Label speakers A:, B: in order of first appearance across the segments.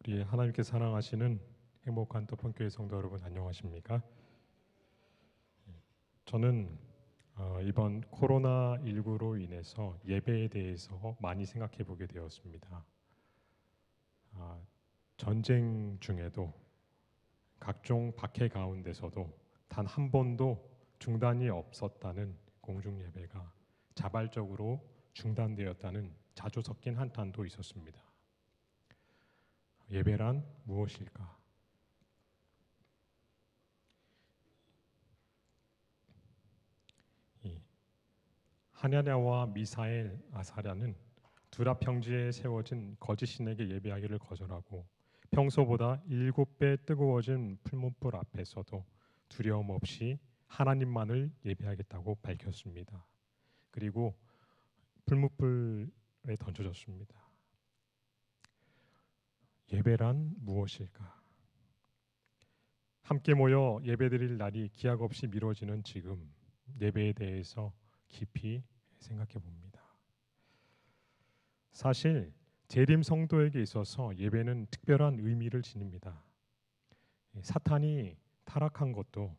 A: 우리 하나님께 사랑하시는 행복한 떡방교회 성도 여러분 안녕하십니까? 저는 이번 코로나19로 인해서 예배에 대해서 많이 생각해 보게 되었습니다. 전쟁 중에도 각종 박해 가운데서도 단 한 번도 중단이 없었다는 공중 예배가 자발적으로 중단되었다는 자주 섞인 한탄도 있었습니다. 예배란 무엇일까? 하냐냐와 미사엘, 아사랴는 두라 평지에 세워진 거짓 신에게 예배하기를 거절하고 평소보다 7배 뜨거워진 풀문불 앞에서도 두려움 없이 하나님만을 예배하겠다고 밝혔습니다. 그리고 풀문불에 던져졌습니다. 예배란 무엇일까? 함께 모여 예배드릴 날이 기약 없이 미뤄지는 지금 예배에 대해서 깊이 생각해 봅니다. 사실 재림 성도에게 있어서 예배는 특별한 의미를 지닙니다. 사탄이 타락한 것도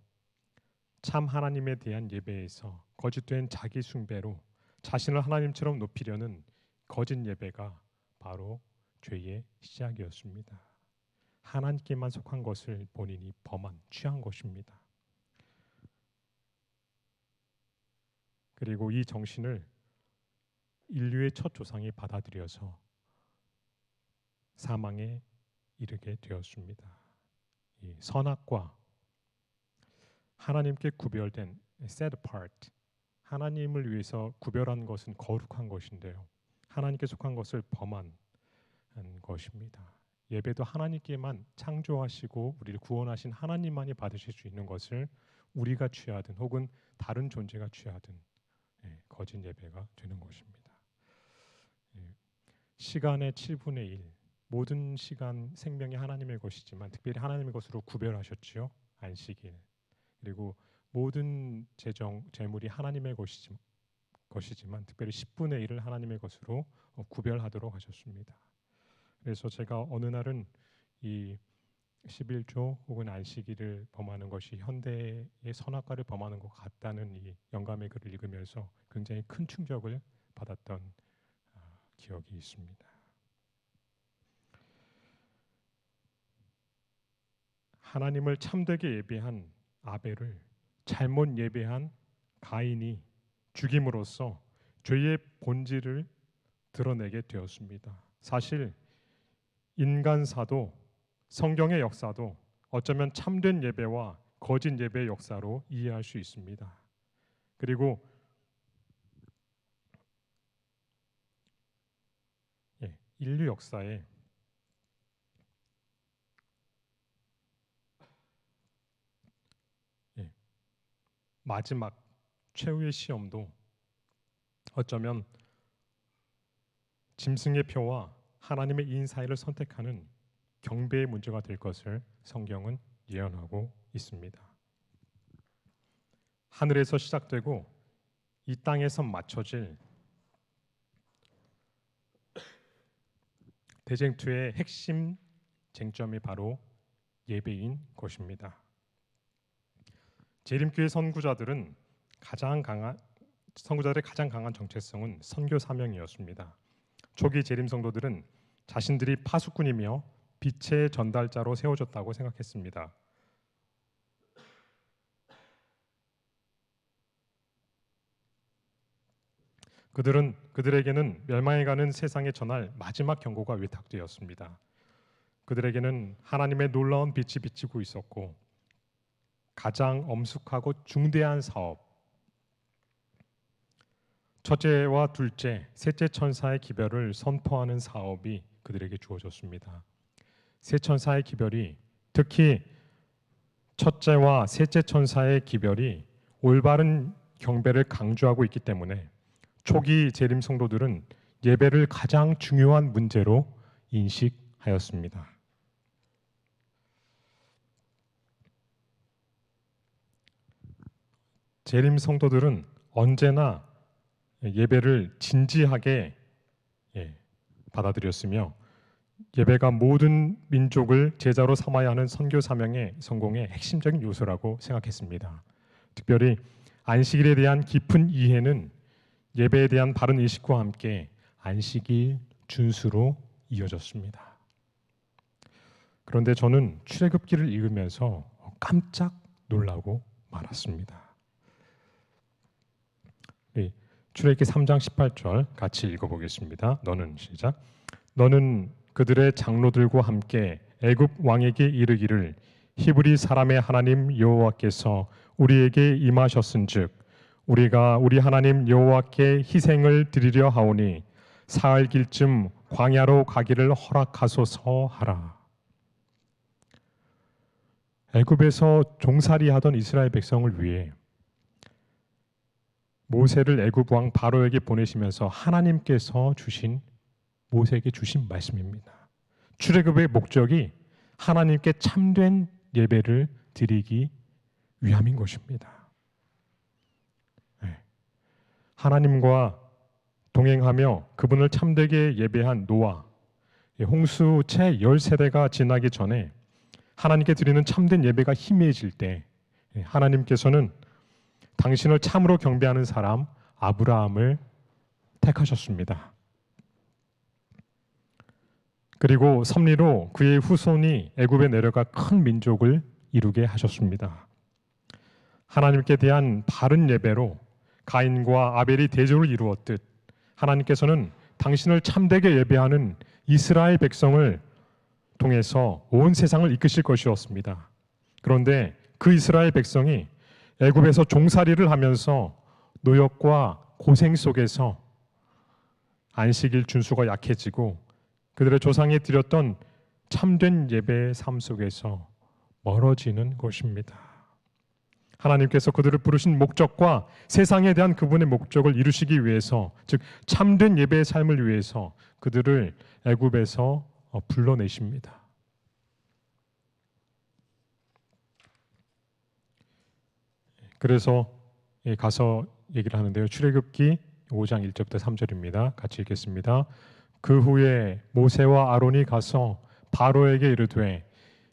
A: 참 하나님에 대한 예배에서 거짓된 자기 숭배로 자신을 하나님처럼 높이려는 거짓 예배가 바로 죄의 시작이었습니다. 하나님께만 속한 것을 본인이 범한 취한 것입니다. 그리고 이 정신을 인류의 첫 조상이 받아들여서 사망에 이르게 되었습니다. 이 선악과 하나님께 구별된 set apart, 하나님을 위해서 구별한 것은 거룩한 것인데요, 하나님께 속한 것을 범한 것입니다. 예배도 하나님께만 창조하시고 우리를 구원하신 하나님만이 받으실 수 있는 것을 우리가 취하든 혹은 다른 존재가 취하든 거짓 예배가 되는 것입니다. 시간의 7분의 1, 모든 시간 생명이 하나님의 것이지만 특별히 하나님의 것으로 구별하셨지요. 안식일. 그리고 모든 재물이 하나님의 것이지만 특별히 10분의 1을 하나님의 것으로 구별하도록 하셨습니다. 그래서 제가 어느 날은 이 11조 혹은 안식일을 범하는 것이 현대의 선악과를 범하는 것 같다는 이 영감의 글을 읽으면서 굉장히 큰 충격을 받았던 기억이 있습니다. 하나님을 참되게 예배한 아벨을 잘못 예배한 가인이 죽임으로써 죄의 본질을 드러내게 되었습니다. 사실 인간사도 성경의 역사도 어쩌면 참된 예배와 거짓 예배의 역사로 이해할 수 있습니다. 그리고 인류 역사에 마지막 최후의 시험도 어쩌면 짐승의 표와 하나님의 인사이를 선택하는 경배의 문제가 될 것을 성경은 예언하고 있습니다. 하늘에서 시작되고 이 땅에서 맞춰질 대쟁투의 핵심 쟁점이 바로 예배인 것입니다. 재림교회 선구자들의 가장 강한 정체성은 선교 사명이었습니다. 초기 재림 성도들은 자신들이 파수꾼이며 빛의 전달자로 세워졌다고 생각했습니다. 그들에게는 멸망해가는 세상에 전할 마지막 경고가 외탁되었습니다. 그들에게는 하나님의 놀라운 빛이 비치고 있었고 가장 엄숙하고 중대한 사업, 첫째와 둘째, 셋째 천사의 기별을 선포하는 사업이 그들에게 주어졌습니다. 세 천사의 기별이, 특히 첫째와 셋째 천사의 기별이 올바른 경배를 강조하고 있기 때문에 초기 재림 성도들은 예배를 가장 중요한 문제로 인식하였습니다. 재림 성도들은 언제나 예배를 진지하게 받아들였으며 예배가 모든 민족을 제자로 삼아야 하는 선교 사명의 성공의 핵심적인 요소라고 생각했습니다. 특별히 안식일에 대한 깊은 이해는 예배에 대한 바른 의식과 함께 안식일 준수로 이어졌습니다. 그런데 저는 출애굽기를 읽으면서 깜짝 놀라고 말았습니다. 출애굽기 3장 18절 같이 읽어보겠습니다. 시작. 너는 그들의 장로들과 함께 애굽 왕에게 이르기를 히브리 사람의 하나님 여호와께서 우리에게 임하셨은즉 우리가 우리 하나님 여호와께 희생을 드리려 하오니 사흘 길쯤 광야로 가기를 허락하소서 하라. 애굽에서 종살이하던 이스라엘 백성을 위해 모세를 애굽 왕 바로에게 보내시면서 하나님께서 모세에게 주신 말씀입니다. 출애굽의 목적이 하나님께 참된 예배를 드리기 위함인 것입니다. 하나님과 동행하며 그분을 참되게 예배한 노아, 홍수 채 10세대가 지나기 전에 하나님께 드리는 참된 예배가 희미해질 때 하나님께서는 당신을 참으로 경배하는 사람 아브라함을 택하셨습니다. 그리고 섭리로 그의 후손이 애굽에 내려가 큰 민족을 이루게 하셨습니다. 하나님께 대한 바른 예배로 가인과 아벨이 대조를 이루었듯 하나님께서는 당신을 참되게 예배하는 이스라엘 백성을 통해서 온 세상을 이끄실 것이었습니다. 그런데 그 이스라엘 백성이 애굽에서 종살이를 하면서 노역과 고생 속에서 안식일 준수가 약해지고 그들의 조상이 드렸던 참된 예배의 삶 속에서 멀어지는 것입니다. 하나님께서 그들을 부르신 목적과 세상에 대한 그분의 목적을 이루시기 위해서, 즉 참된 예배의 삶을 위해서 그들을 애굽에서 불러내십니다. 그래서 가서 얘기를 하는데요. 출애굽기 5장 1절부터 3절입니다. 같이 읽겠습니다. 그 후에 모세와 아론이 가서 바로에게 이르되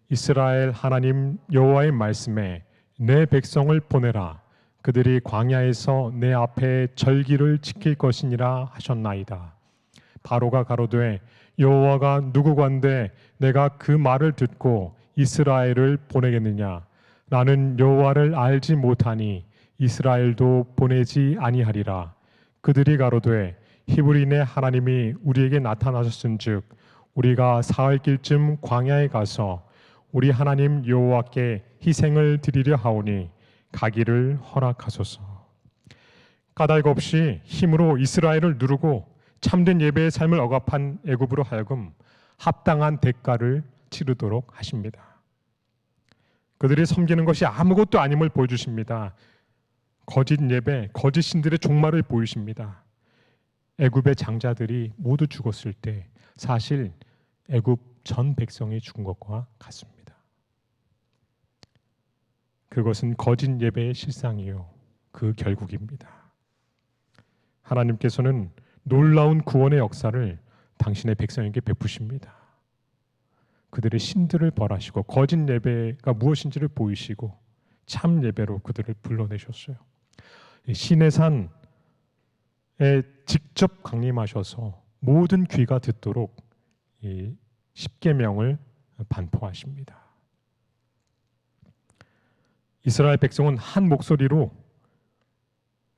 A: 이스라엘 하나님 여호와의 말씀에 내 백성을 보내라. 그들이 광야에서 내 앞에 절기를 지킬 것이니라 하셨나이다. 바로가 가로되 여호와가 누구건대 내가 그 말을 듣고 이스라엘을 보내겠느냐. 나는 여호와를 알지 못하니 이스라엘도 보내지 아니하리라. 그들이 가로되 히브리인의 하나님이 우리에게 나타나셨은즉 우리가 사흘 길쯤 광야에 가서 우리 하나님 여호와께 희생을 드리려 하오니 가기를 허락하소서. 까닭 없이 힘으로 이스라엘을 누르고 참된 예배의 삶을 억압한 애굽으로 하여금 합당한 대가를 치르도록 하십니다. 그들이 섬기는 것이 아무것도 아님을 보여주십니다. 거짓 예배, 거짓 신들의 종말을 보이십니다. 애굽의 장자들이 모두 죽었을 때 사실 애굽 전 백성이 죽은 것과 같습니다. 그것은 거짓 예배의 실상이요, 그 결국입니다. 하나님께서는 놀라운 구원의 역사를 당신의 백성에게 베푸십니다. 그들의 신들을 벌하시고 거짓 예배가 무엇인지를 보이시고 참 예배로 그들을 불러내셨어요. 신의 산에 직접 강림하셔서 모든 귀가 듣도록 이 십계명을 반포하십니다. 이스라엘 백성은 한 목소리로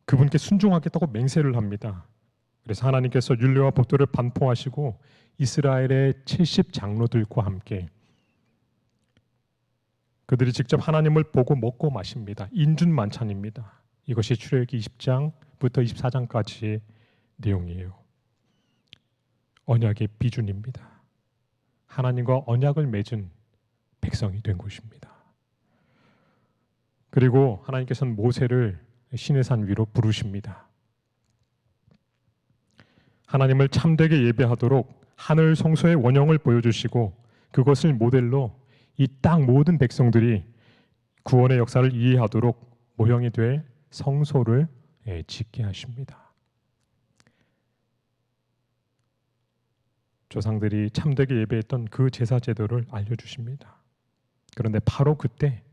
A: 그분께 순종하겠다고 맹세를 합니다. 그래서 하나님께서 율례와 법도를 반포하시고 이스라엘의 70 장로들과 함께 그들이 직접 하나님을 보고 먹고 마십니다. 인준만찬입니다. 이것이 출애굽기 20장부터 24장까지의 내용이에요. 언약의 비준입니다. 하나님과 언약을 맺은 백성이 된 것입니다. 그리고 하나님께서는 모세를 시내산 위로 부르십니다. 하나님을 참되게 예배하도록 하늘 성소의 원형을 보여주시고 그것을 모델로 이 땅 모든 백성들이 구원의 역사를 이해하도록 모형이 될 성소를 짓게 하십니다. 조상들이 참되게 예배했던 그 제사 제도를 알려주십니다. 그런데 바로 그때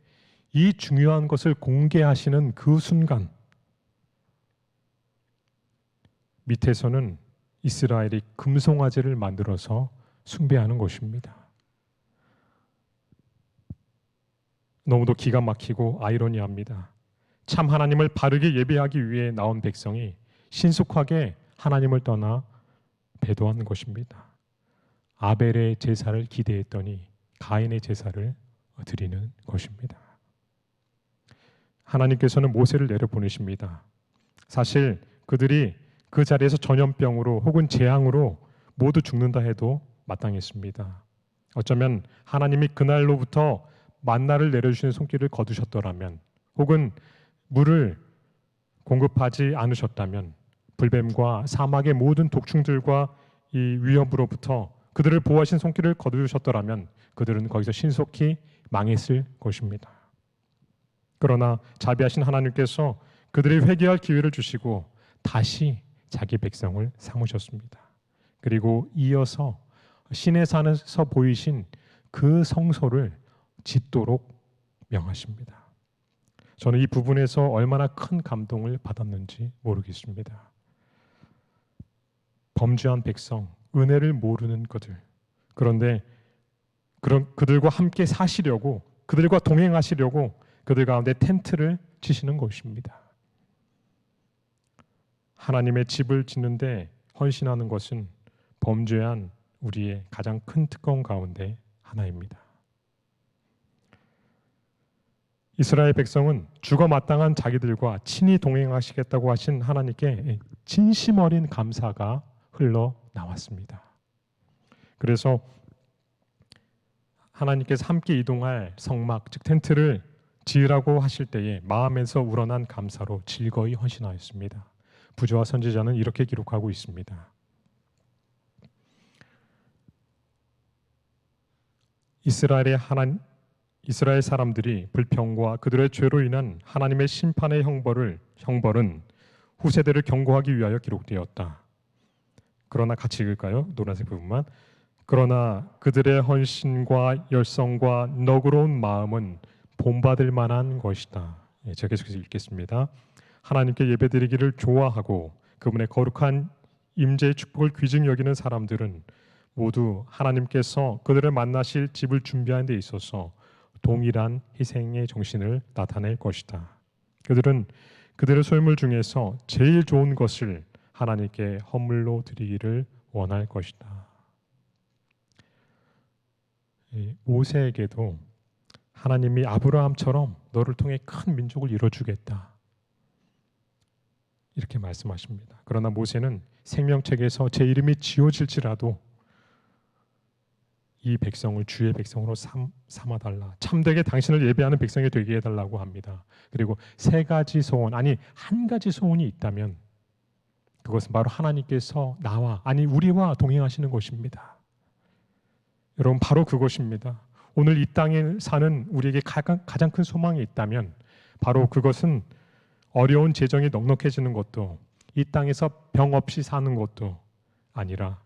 A: 이 중요한 것을 공개하시는 그 순간 밑에서는 이스라엘이 금송아지를 만들어서 숭배하는 것입니다. 너무도 기가 막히고 아이러니합니다. 참 하나님을 바르게 예배하기 위해 나온 백성이 신속하게 하나님을 떠나 배도한 것입니다. 아벨의 제사를 기대했더니 가인의 제사를 드리는 것입니다. 하나님께서는 모세를 내려보내십니다. 사실 그들이 그 자리에서 전염병으로 혹은 재앙으로 모두 죽는다 해도 마땅했습니다. 어쩌면 하나님이 그날로부터 만나를 내려주시는 손길을 거두셨더라면, 혹은 물을 공급하지 않으셨다면 불뱀과 사막의 모든 독충들과 이 위협으로부터 그들을 보호하신 손길을 거두셨더라면 그들은 거기서 신속히 망했을 것입니다. 그러나 자비하신 하나님께서 그들이 회개할 기회를 주시고 다시 자기 백성을 삼으셨습니다. 그리고 이어서 시내 산에서 보이신 그 성소를 짓도록 명하십니다. 저는 이 부분에서 얼마나 큰 감동을 받았는지 모르겠습니다. 범죄한 백성, 은혜를 모르는 그들, 그런데 그들과 함께 사시려고, 그들과 동행하시려고 그들 가운데 텐트를 치시는 것입니다. 하나님의 집을 짓는데 헌신하는 것은 범죄한 우리의 가장 큰 특권 가운데 하나입니다. 이스라엘 백성은 죽어 마땅한 자기들과 친히 동행하시겠다고 하신 하나님께 진심 어린 감사가 흘러나왔습니다. 그래서 하나님께서 함께 이동할 성막, 즉 텐트를 지으라고 하실 때에 마음에서 우러난 감사로 즐거이 헌신하였습니다. 부조와 선지자는 이렇게 기록하고 있습니다. 이스라엘 사람들이 불평과 그들의 죄로 인한 하나님의 심판의 형벌은 후세대를 경고하기 위하여 기록되었다. 그러나 같이 읽을까요? 노란색 부분만. 그러나 그들의 헌신과 열성과 너그러운 마음은 본받을 만한 것이다. 제가 계속해서 읽겠습니다. 하나님께 예배드리기를 좋아하고 그분의 거룩한 임재의 축복을 귀중히 여기는 사람들은 모두 하나님께서 그들을 만나실 집을 준비하는 데 있어서 동일한 희생의 정신을 나타낼 것이다. 그들은 그들의 소유물 중에서 제일 좋은 것을 하나님께 헌물로 드리기를 원할 것이다. 모세에게도 하나님이 아브라함처럼 너를 통해 큰 민족을 이뤄주겠다, 이렇게 말씀하십니다. 그러나 모세는 생명책에서 제 이름이 지워질지라도 이 백성을 주의 백성으로 삼아달라, 참되게 당신을 예배하는 백성이 되게 해달라고 합니다. 그리고 세 가지 소원, 아니 한 가지 소원이 있다면 그것은 바로 하나님께서 우리와 동행하시는 것입니다. 여러분, 바로 그것입니다. 오늘 이 땅에 사는 우리에게 가장 큰 소망이 있다면 바로 그것은 어려운 재정이 넉넉해지는 것도, 이 땅에서 병 없이 사는 것도 아니라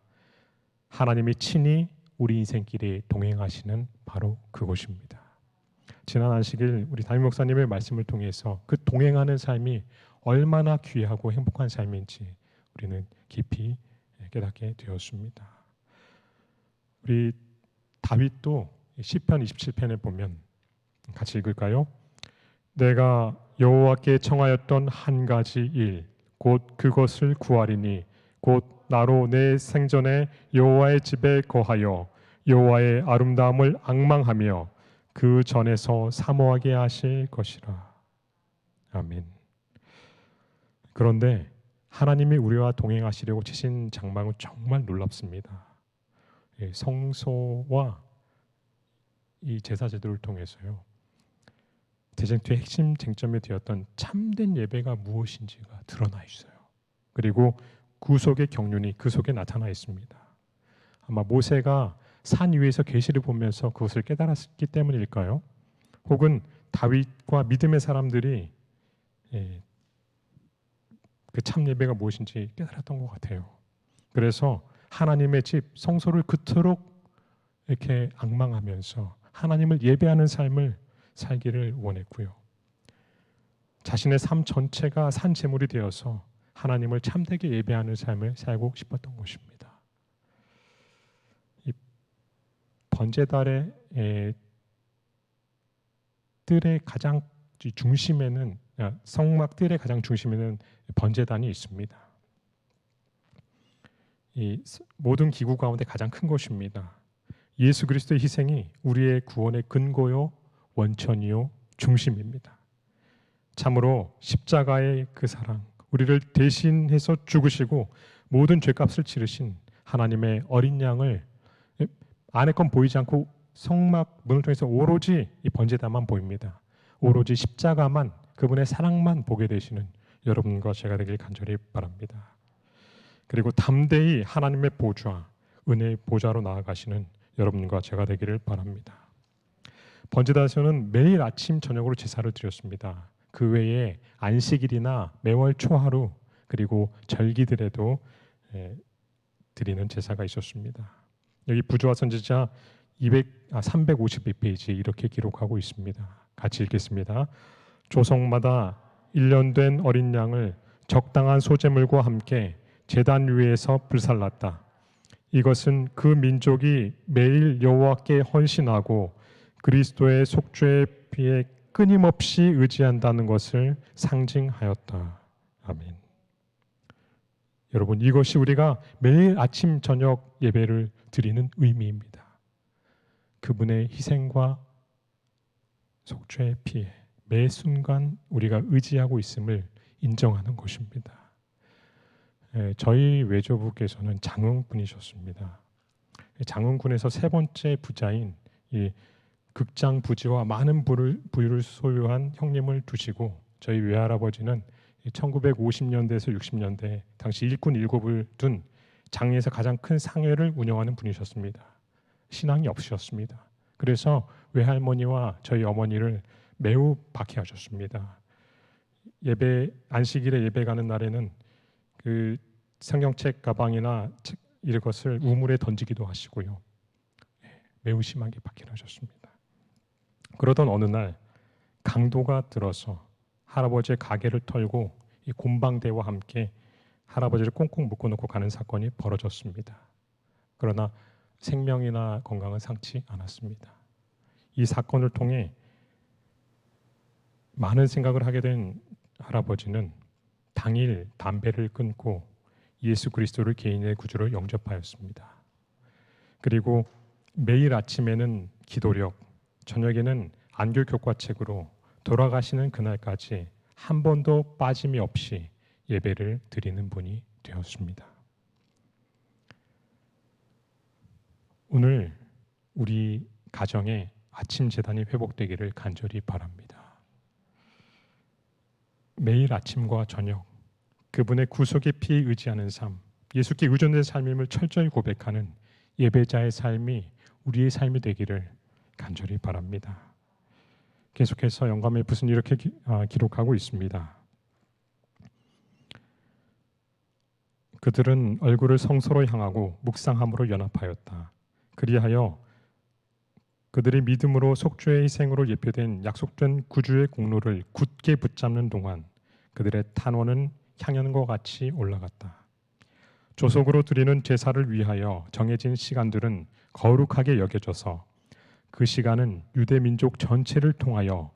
A: 하나님이 친히 우리 인생길에 동행하시는 바로 그것입니다. 지난 안식일 우리 담임 목사님의 말씀을 통해서 그 동행하는 삶이 얼마나 귀하고 행복한 삶인지 우리는 깊이 깨닫게 되었습니다. 우리 다윗도 시편 27편에 보면 같이 읽을까요? 내가 여호와께 청하였던 한 가지 일, 곧 그것을 구하리니 곧 나로 내 생전에 여호와의 집에 거하여 여호와의 아름다움을 앙망하며 그 전에서 사모하게 하실 것이라. 아멘. 그런데 하나님이 우리와 동행하시려고 치신 장막은 정말 놀랍습니다. 성소와 이 제사 제도를 통해서요, 대쟁투의 핵심 쟁점이 되었던 참된 예배가 무엇인지가 드러나 있어요. 그리고 구속의 경륜이 그 속에 나타나 있습니다. 아마 모세가 산 위에서 계시를 보면서 그것을 깨달았기 때문일까요? 혹은 다윗과 믿음의 사람들이 그 참 예배가 무엇인지 깨달았던 것 같아요. 그래서 하나님의 집 성소를 그토록 이렇게 앙망하면서 하나님을 예배하는 삶을 살기를 원했고요. 자신의 삶 전체가 산 제물이 되어서 하나님을 참되게 예배하는 삶을 살고 싶었던 것입니다. 이 번제달의 뜰의 가장 중심에는 성막 뜰의 가장 중심에는 번제단이 있습니다. 이 모든 기구 가운데 가장 큰 것입니다. 예수 그리스도의 희생이 우리의 구원의 근거요, 원천이요, 중심입니다. 참으로 십자가의 그 사랑, 우리를 대신해서 죽으시고 모든 죄값을 치르신 하나님의 어린 양을 안에 건 보이지 않고 성막 문을 통해서 오로지 이 번제단만 보입니다. 오로지 십자가만, 그분의 사랑만 보게 되시는 여러분과 제가 되길 간절히 바랍니다. 그리고 담대히 하나님의 보좌, 은혜의 보좌로 나아가시는 여러분과 제가 되기를 바랍니다. 번제단에서는 매일 아침 저녁으로 제사를 드렸습니다. 그 외에 안식일이나 매월 초하루 그리고 절기들에도 드리는 제사가 있었습니다. 여기 부조화 선지자 352페이지에 이렇게 기록하고 있습니다. 같이 읽겠습니다. 조성마다 1년 된 어린 양을 적당한 소제물과 함께 제단 위에서 불살랐다. 이것은 그 민족이 매일 여호와께 헌신하고 그리스도의 속죄에 비해 끊임없이 의지한다는 것을 상징하였다. 아멘. 여러분, 이것이 우리가 매일 아침 저녁 예배를 드리는 의미입니다. 그분의 희생과 속죄의 피에 매 순간 우리가 의지하고 있음을 인정하는 것입니다. 저희 외조부께서는 장흥분이셨습니다. 장흥군에서 세 번째 부자인 이 극장 부지와 많은 부유를 소유한 형님을 두시고 저희 외할아버지는 1950년대에서 60년대 당시 일꾼 7을 둔 장에서 가장 큰 상회를 운영하는 분이셨습니다. 신앙이 없으셨습니다. 그래서 외할머니와 저희 어머니를 매우 박해하셨습니다. 예배 안식일에 예배 가는 날에는 그 성경책 가방이나 책 이런 것을 우물에 던지기도 하시고요. 매우 심하게 박해하셨습니다. 그러던 어느 날 강도가 들어서 할아버지의 가게를 털고 이 곰방대와 함께 할아버지를 꽁꽁 묶어놓고 가는 사건이 벌어졌습니다. 그러나 생명이나 건강은 상치 않았습니다. 이 사건을 통해 많은 생각을 하게 된 할아버지는 당일 담배를 끊고 예수 그리스도를 개인의 구주로 영접하였습니다. 그리고 매일 아침에는 기도력, 저녁에는 안교 교과책으로 돌아가시는 그날까지 한 번도 빠짐이 없이 예배를 드리는 분이 되었습니다. 오늘 우리 가정에 아침 제단이 회복되기를 간절히 바랍니다. 매일 아침과 저녁 그분의 구속의 피에 의지하는 삶, 예수께 의존된 삶임을 철저히 고백하는 예배자의 삶이 우리의 삶이 되기를 간절히 바랍니다. 계속해서 영감의 붓은 이렇게 기록하고 있습니다. 그들은 얼굴을 성소로 향하고 묵상함으로 연합하였다. 그리하여 그들이 믿음으로 속죄의 희생으로 예표된 약속된 구주의 공로를 굳게 붙잡는 동안 그들의 탄원은 향연과 같이 올라갔다. 조속으로 드리는 제사를 위하여 정해진 시간들은 거룩하게 여겨져서 그 시간은 유대 민족 전체를 통하여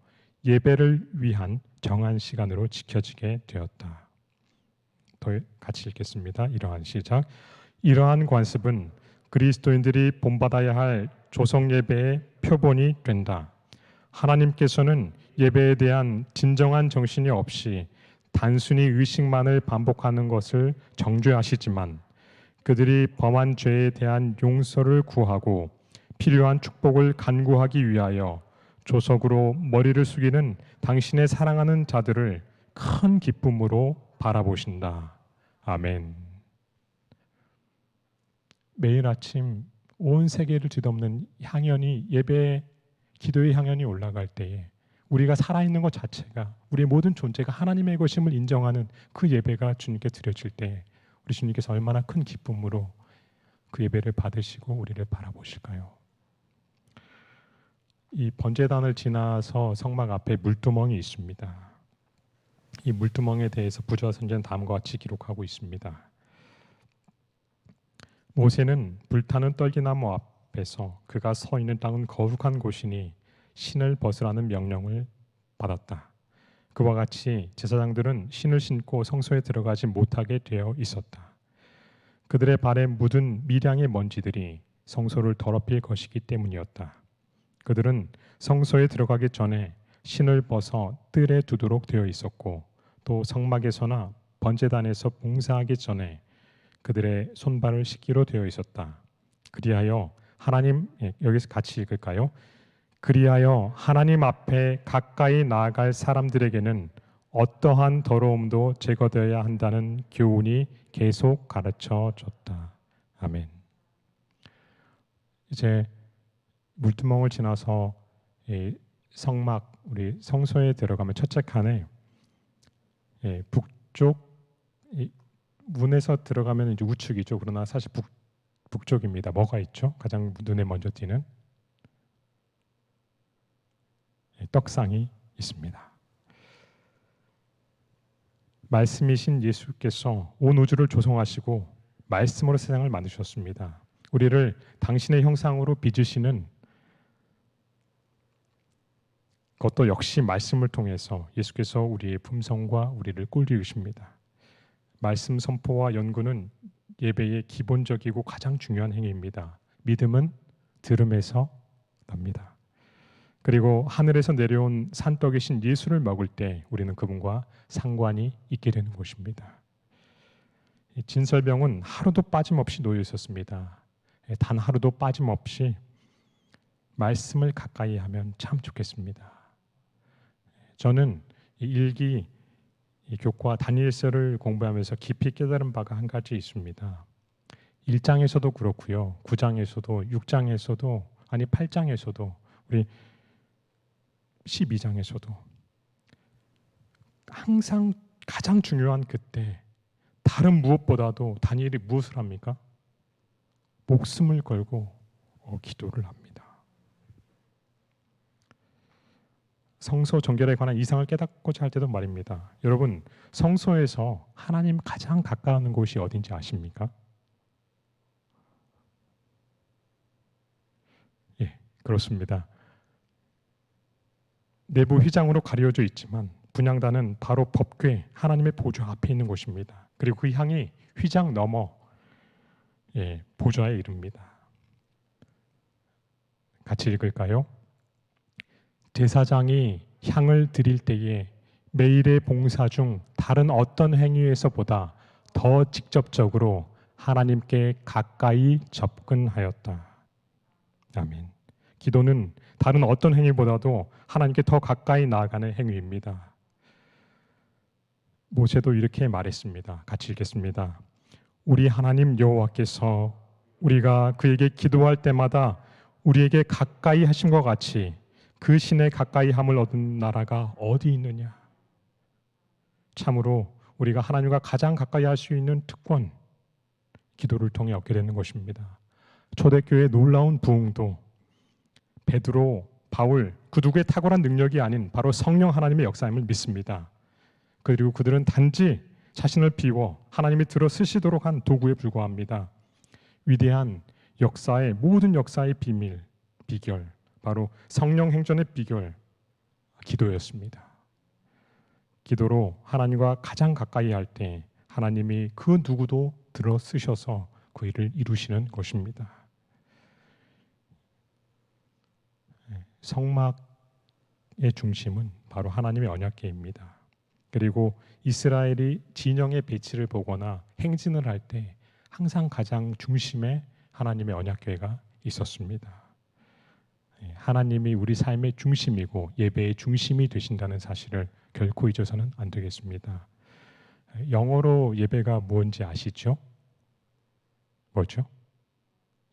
A: 예배를 위한 정한 시간으로 지켜지게 되었다. 더 같이 읽겠습니다. 이러한 시작. 이러한 관습은 그리스도인들이 본받아야 할 조성 예배의 표본이 된다. 하나님께서는 예배에 대한 진정한 정신이 없이 단순히 의식만을 반복하는 것을 정죄하시지만 그들이 범한 죄에 대한 용서를 구하고 필요한 축복을 간구하기 위하여 조석으로 머리를 숙이는 당신의 사랑하는 자들을 큰 기쁨으로 바라보신다. 아멘. 매일 아침 온 세계를 뒤덮는 향연이 예배, 기도의 향연이 올라갈 때에 우리가 살아있는 것 자체가 우리의 모든 존재가 하나님의 것임을 인정하는 그 예배가 주님께 드려질 때 우리 주님께서 얼마나 큰 기쁨으로 그 예배를 받으시고 우리를 바라보실까요? 이 번제단을 지나서 성막 앞에 물두멍이 있습니다. 이 물두멍에 대해서 부조와 선지자는 다음과 같이 기록하고 있습니다. 모세는 불타는 떨기나무 앞에서 그가 서 있는 땅은 거룩한 곳이니 신을 벗으라는 명령을 받았다. 그와 같이 제사장들은 신을 신고 성소에 들어가지 못하게 되어 있었다. 그들의 발에 묻은 미량의 먼지들이 성소를 더럽힐 것이기 때문이었다. 그들은 성소에 들어가기 전에 신을 벗어 뜰에 두도록 되어 있었고 또 성막에서나 번제단에서 봉사하기 전에 그들의 손발을 씻기로 되어 있었다. 그리하여 하나님, 여기서 같이 읽을까요? 그리하여 하나님 앞에 가까이 나아갈 사람들에게는 어떠한 더러움도 제거되어야 한다는 교훈이 계속 가르쳐 줬다. 아멘. 이제 물두멍을 지나서 성막, 우리 성소에 들어가면 첫째 칸에 북쪽 문에서 들어가면 이제 우측이죠. 그러나 사실 북쪽입니다. 뭐가 있죠? 가장 눈에 먼저 띄는 떡상이 있습니다. 말씀이신 예수께서 온 우주를 조성하시고 말씀으로 세상을 만드셨습니다. 우리를 당신의 형상으로 빚으시는 그것도 역시 말씀을 통해서 예수께서 우리의 품성과 우리를 꼴리우십니다. 말씀 선포와 연구는 예배의 기본적이고 가장 중요한 행위입니다. 믿음은 들음에서 납니다. 그리고 하늘에서 내려온 산떡이신 예수를 먹을 때 우리는 그분과 상관이 있게 되는 것입니다. 진설병은 하루도 빠짐없이 놓여 있었습니다. 단 하루도 빠짐없이 말씀을 가까이 하면 참 좋겠습니다. 저는 이 일기, 이 교과 다니엘서를 공부하면서 깊이 깨달은 바가 한 가지 있습니다. 1장에서도 그렇고요. 9장에서도 6장에서도 아니 8장에서도 우리 12장에서도 항상 가장 중요한 그때 다른 무엇보다도 다니엘이 무엇을 합니까? 목숨을 걸고 기도를 합니다. 성소 정결에 관한 이상을 깨닫고자 할 때도 말입니다. 여러분, 성소에서 하나님 가장 가까운 곳이 어딘지 아십니까? 예, 그렇습니다. 내부 휘장으로 가려져 있지만 분향단은 바로 법궤 하나님의 보좌 앞에 있는 곳입니다. 그리고 그 향이 휘장 넘어 보좌에 이릅니다. 같이 읽을까요? 제사장이 향을 드릴 때에 매일의 봉사 중 다른 어떤 행위에서보다 더 직접적으로 하나님께 가까이 접근하였다. 아멘. 기도는 다른 어떤 행위보다도 하나님께 더 가까이 나아가는 행위입니다. 모세도 이렇게 말했습니다. 같이 읽겠습니다. 우리 하나님 여호와께서 우리가 그에게 기도할 때마다 우리에게 가까이 하신 것 같이 그 신의 가까이 함을 얻은 나라가 어디 있느냐? 참으로 우리가 하나님과 가장 가까이 할 수 있는 특권, 기도를 통해 얻게 되는 것입니다. 초대교회의 놀라운 부흥도 베드로, 바울, 그 누구의 탁월한 능력이 아닌 바로 성령 하나님의 역사임을 믿습니다. 그리고 그들은 단지 자신을 비워 하나님이 들어 쓰시도록 한 도구에 불과합니다. 위대한 역사의 모든 역사의 비밀, 비결, 바로 성령 행전의 비결, 기도였습니다. 기도로 하나님과 가장 가까이 할 때 하나님이 그 누구도 들어 쓰셔서 그 일을 이루시는 것입니다. 성막의 중심은 바로 하나님의 언약궤입니다. 그리고 이스라엘이 진영의 배치를 보거나 행진을 할 때 항상 가장 중심에 하나님의 언약궤가 있었습니다. 하나님이 우리 삶의 중심이고 예배의 중심이 되신다는 사실을 결코 잊어서는 안 되겠습니다. 영어로 예배가 뭔지 아시죠? 뭐죠?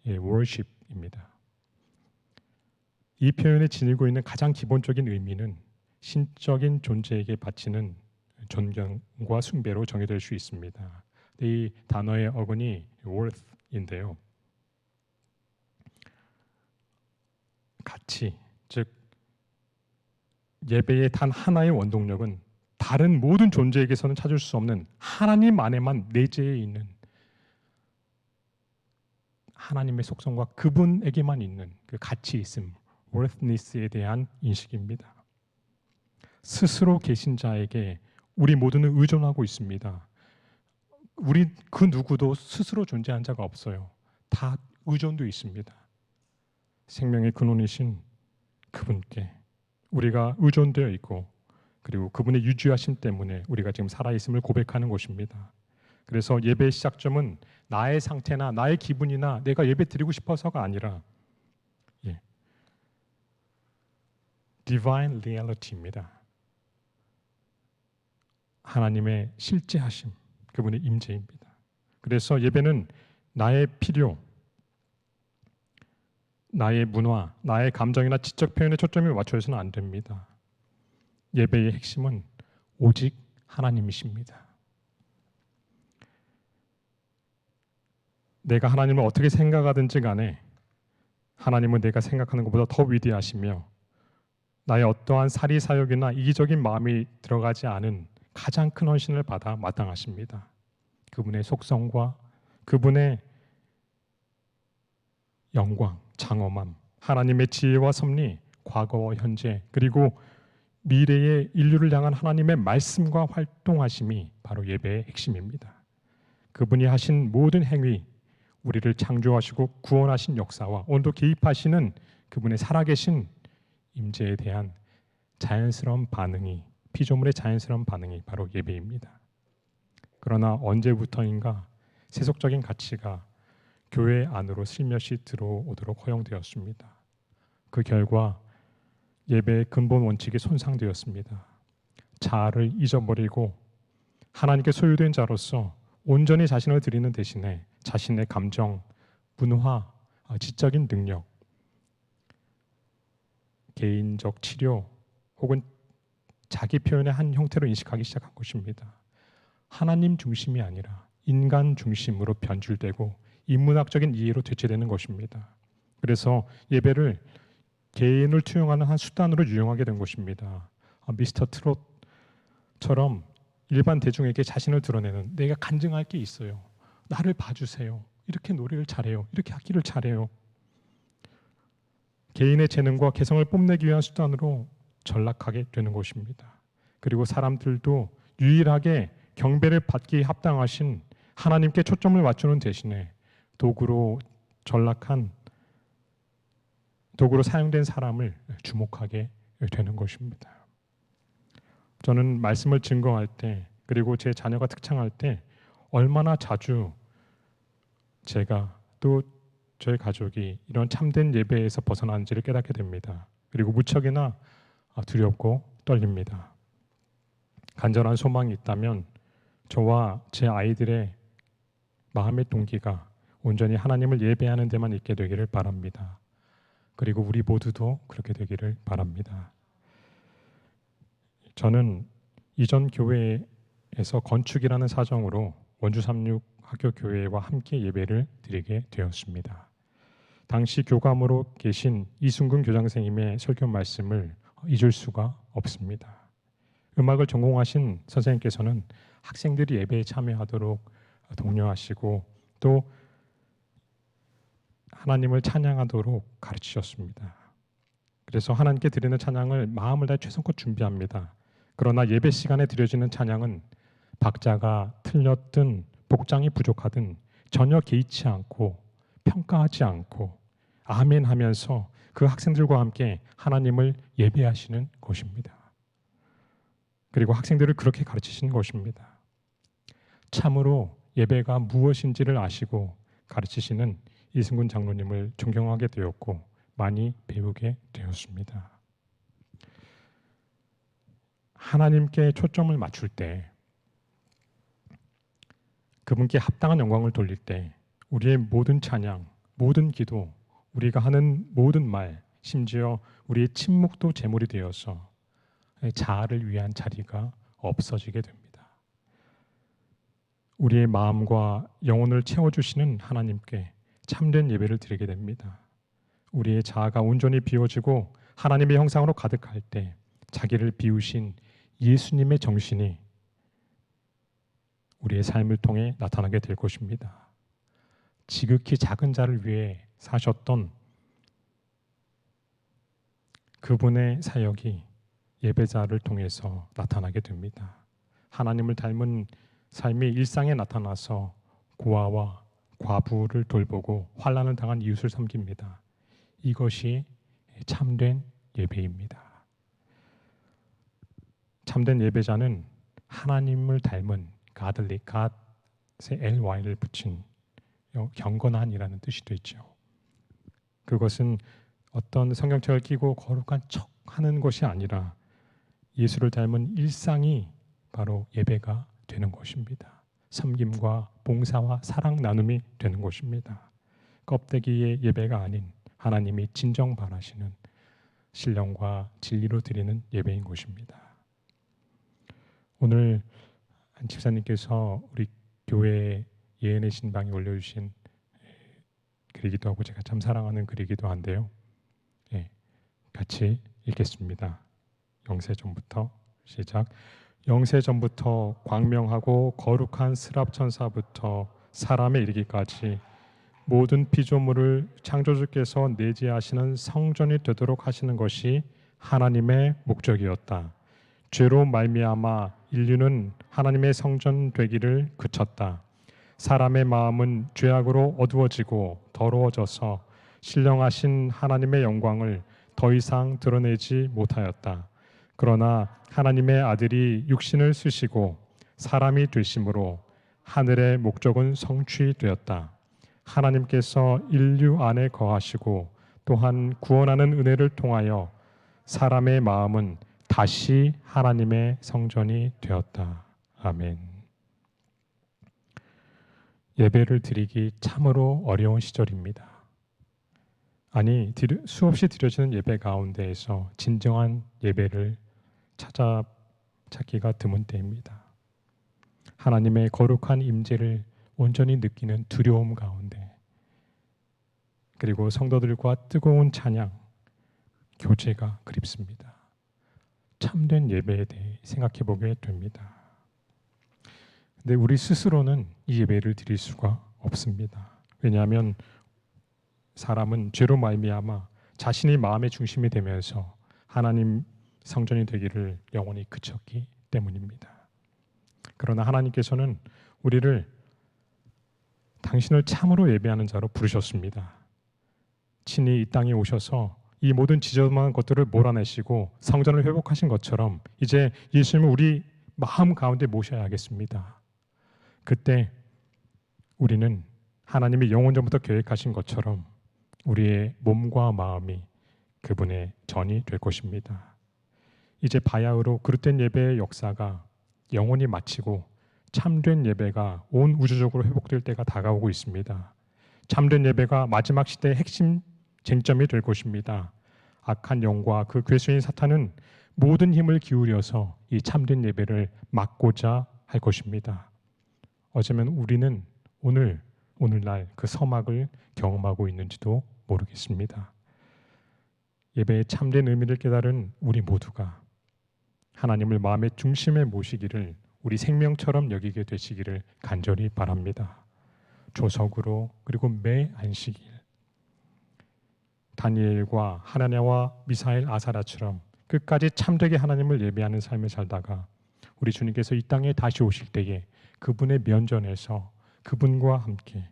A: worship입니다. 이 표현이 지니고 있는 가장 기본적인 의미는 신적인 존재에게 바치는 존경과 숭배로 정의될 수 있습니다. 이 단어의 어근이 worth인데요. 가치, 즉 예배의 단 하나의 원동력은 다른 모든 존재에게서는 찾을 수 없는 하나님 안에만 내재해 있는 하나님의 속성과 그분에게만 있는 그 가치 있음, worthness에 대한 인식입니다. 스스로 계신 자에게 우리 모두는 의존하고 있습니다. 우리 그 누구도 스스로 존재한 자가 없어요. 다 의존도 있습니다. 생명의 근원이신 그분께 우리가 의존되어 있고, 그리고 그분의 유지하심 때문에 우리가 지금 살아있음을 고백하는 것입니다. 그래서 예배의 시작점은 나의 상태나 나의 기분이나 내가 예배 드리고 싶어서가 아니라 Divine Reality입니다. 하나님의 실제하심, 그분의 임재입니다. 그래서 예배는 나의 필요, 나의 문화, 나의 감정이나 지적 표현에 초점이 맞춰서는 안 됩니다. 예배의 핵심은 오직 하나님이십니다. 내가 하나님을 어떻게 생각하든지 간에 하나님은 내가 생각하는 것보다 더 위대하시며 나의 어떠한 사리사욕이나 이기적인 마음이 들어가지 않은 가장 큰 헌신을 받아 마땅하십니다. 그분의 속성과 그분의 영광, 장엄함, 하나님의 지혜와 섭리, 과거와 현재, 그리고 미래의 인류를 향한 하나님의 말씀과 활동하심이 바로 예배의 핵심입니다. 그분이 하신 모든 행위, 우리를 창조하시고 구원하신 역사와 오늘도 개입하시는 그분의 살아계신 임재에 대한 자연스러운 반응이, 피조물의 자연스러운 반응이 바로 예배입니다. 그러나 언제부터인가 세속적인 가치가 교회 안으로 슬며시 들어오도록 허용되었습니다. 그 결과 예배의 근본 원칙이 손상되었습니다. 자아를 잊어버리고 하나님께 소유된 자로서 온전히 자신을 드리는 대신에 자신의 감정, 문화, 지적인 능력, 개인적 치료 혹은 자기 표현의 한 형태로 인식하기 시작한 것입니다. 하나님 중심이 아니라 인간 중심으로 변질되고 인문학적인 이해로 대체되는 것입니다. 그래서 예배를 개인을 투영하는 한 수단으로 유용하게 된 것입니다. 미스터 트롯처럼 일반 대중에게 자신을 드러내는, 내가 간증할 게 있어요, 나를 봐주세요, 이렇게 노래를 잘해요, 이렇게 악기를 잘해요. 개인의 재능과 개성을 뽐내기 위한 수단으로 전락하게 되는 것입니다. 그리고 사람들도 유일하게 경배를 받기 합당하신 하나님께 초점을 맞추는 대신에 도구로 사용된 사람을 주목하게 되는 것입니다. 저는 말씀을 증거할 때, 그리고 제 자녀가 특창할 때 얼마나 자주 제가 또 저희 가족이 이런 참된 예배에서 벗어나는지를 깨닫게 됩니다. 그리고 무척이나 두렵고 떨립니다. 간절한 소망이 있다면 저와 제 아이들의 마음의 동기가 온전히 하나님을 예배하는 데만 있게 되기를 바랍니다. 그리고 우리 모두도 그렇게 되기를 바랍니다. 저는 이전 교회에서 건축이라는 사정으로 원주 36학교교회와 함께 예배를 드리게 되었습니다. 당시 교감으로 계신 이순근 교장선생님의 설교 말씀을 잊을 수가 없습니다. 음악을 전공하신 선생님께서는 학생들이 예배에 참여하도록 독려하시고 또 하나님을 찬양하도록 가르치셨습니다. 그래서 하나님께 드리는 찬양을 마음을 다해 최선껏 준비합니다. 그러나 예배 시간에 드려지는 찬양은 박자가 틀렸든 복장이 부족하든 전혀 개의치 않고 평가하지 않고 아멘 하면서 그 학생들과 함께 하나님을 예배하시는 것입니다. 그리고 학생들을 그렇게 가르치시는 것입니다. 참으로 예배가 무엇인지를 아시고 가르치시는 이승근 장로님을 존경하게 되었고 많이 배우게 되었습니다. 하나님께 초점을 맞출 때, 그분께 합당한 영광을 돌릴 때 우리의 모든 찬양, 모든 기도, 우리가 하는 모든 말, 심지어 우리의 침묵도 제물이 되어서 자아를 위한 자리가 없어지게 됩니다. 우리의 마음과 영혼을 채워주시는 하나님께 참된 예배를 드리게 됩니다. 우리의 자아가 온전히 비워지고 하나님의 형상으로 가득할 때 자기를 비우신 예수님의 정신이 우리의 삶을 통해 나타나게 될 것입니다. 지극히 작은 자를 위해 사셨던 그분의 사역이 예배자를 통해서 나타나게 됩니다. 하나님을 닮은 삶이 일상에 나타나서 고아와 과부를 돌보고 환난을 당한 이웃을 섬깁니다. 이것이 참된 예배입니다. 참된 예배자는 하나님을 닮은 godly, God의 ly를 붙인 경건한이라는 뜻이 되죠. 그것은 어떤 성경책을 끼고 거룩한 척 하는 것이 아니라 예수를 닮은 일상이 바로 예배가 되는 것입니다. 섬김과 봉사와 사랑 나눔이 되는 것입니다. 껍데기의 예배가 아닌 하나님이 진정 바라시는 신령과 진리로 드리는 예배인 것입니다. 오늘 한 집사님께서 우리 교회 예언의 신방에 올려주신 글이기도 하고 제가 참 사랑하는 글이기도 한데요. 같이 읽겠습니다. 영세전부터 시작. 영세전부터 광명하고 거룩한 스랍천사부터 사람에 이르기까지 모든 피조물을 창조주께서 내재하시는 성전이 되도록 하시는 것이 하나님의 목적이었다. 죄로 말미암아 인류는 하나님의 성전 되기를 그쳤다. 사람의 마음은 죄악으로 어두워지고 더러워져서 신령하신 하나님의 영광을 더 이상 드러내지 못하였다. 그러나 하나님의 아들이 육신을 쓰시고 사람이 되심으로 하늘의 목적은 성취되었다. 하나님께서 인류 안에 거하시고 또한 구원하는 은혜를 통하여 사람의 마음은 다시 하나님의 성전이 되었다. 아멘. 예배를 드리기 참으로 어려운 시절입니다. 아니, 수없이 드려지는 예배 가운데에서 진정한 예배를 찾기가 드문 때입니다. 하나님의 거룩한 임재를 온전히 느끼는 두려움 가운데, 그리고 성도들과 뜨거운 찬양, 교제가 그립습니다. 참된 예배에 대해 생각해 보게 됩니다. 근데 우리 스스로는 이 예배를 드릴 수가 없습니다. 왜냐하면 사람은 죄로 말미암아 자신이 마음의 중심이 되면서 하나님 성전이 되기를 영원히 그쳤기 때문입니다. 그러나 하나님께서는 우리를 당신을 참으로 예배하는 자로 부르셨습니다. 친히 이 땅에 오셔서 이 모든 지저분한 것들을 몰아내시고 성전을 회복하신 것처럼 이제 예수님을 우리 마음 가운데 모셔야겠습니다. 그때 우리는 하나님이 영원 전부터 계획하신 것처럼 우리의 몸과 마음이 그분의 전이 될 것입니다. 이제 바야흐로 그릇된 예배의 역사가 영원히 마치고 참된 예배가 온 우주적으로 회복될 때가 다가오고 있습니다. 참된 예배가 마지막 시대의 핵심 쟁점이 될 것입니다. 악한 영과 그 괴수인 사탄은 모든 힘을 기울여서 이 참된 예배를 막고자 할 것입니다. 어쩌면 우리는 오늘날 그 서막을 경험하고 있는지도 모르겠습니다. 예배의 참된 의미를 깨달은 우리 모두가 하나님을 마음의 중심에 모시기를 우리 생명처럼 여기게 되시기를 간절히 바랍니다. 조석으로 그리고 매 안식일 다니엘과 하나냐와 미사엘 아사랴처럼 끝까지 참되게 하나님을 예배하는 삶을 살다가 우리 주님께서 이 땅에 다시 오실 때에 그분의 면전에서 그분과 함께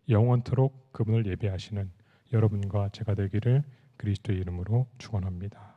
A: 영원토록 그분을 예배하시는 여러분과 제가 되기를 그리스도의 이름으로 축원합니다.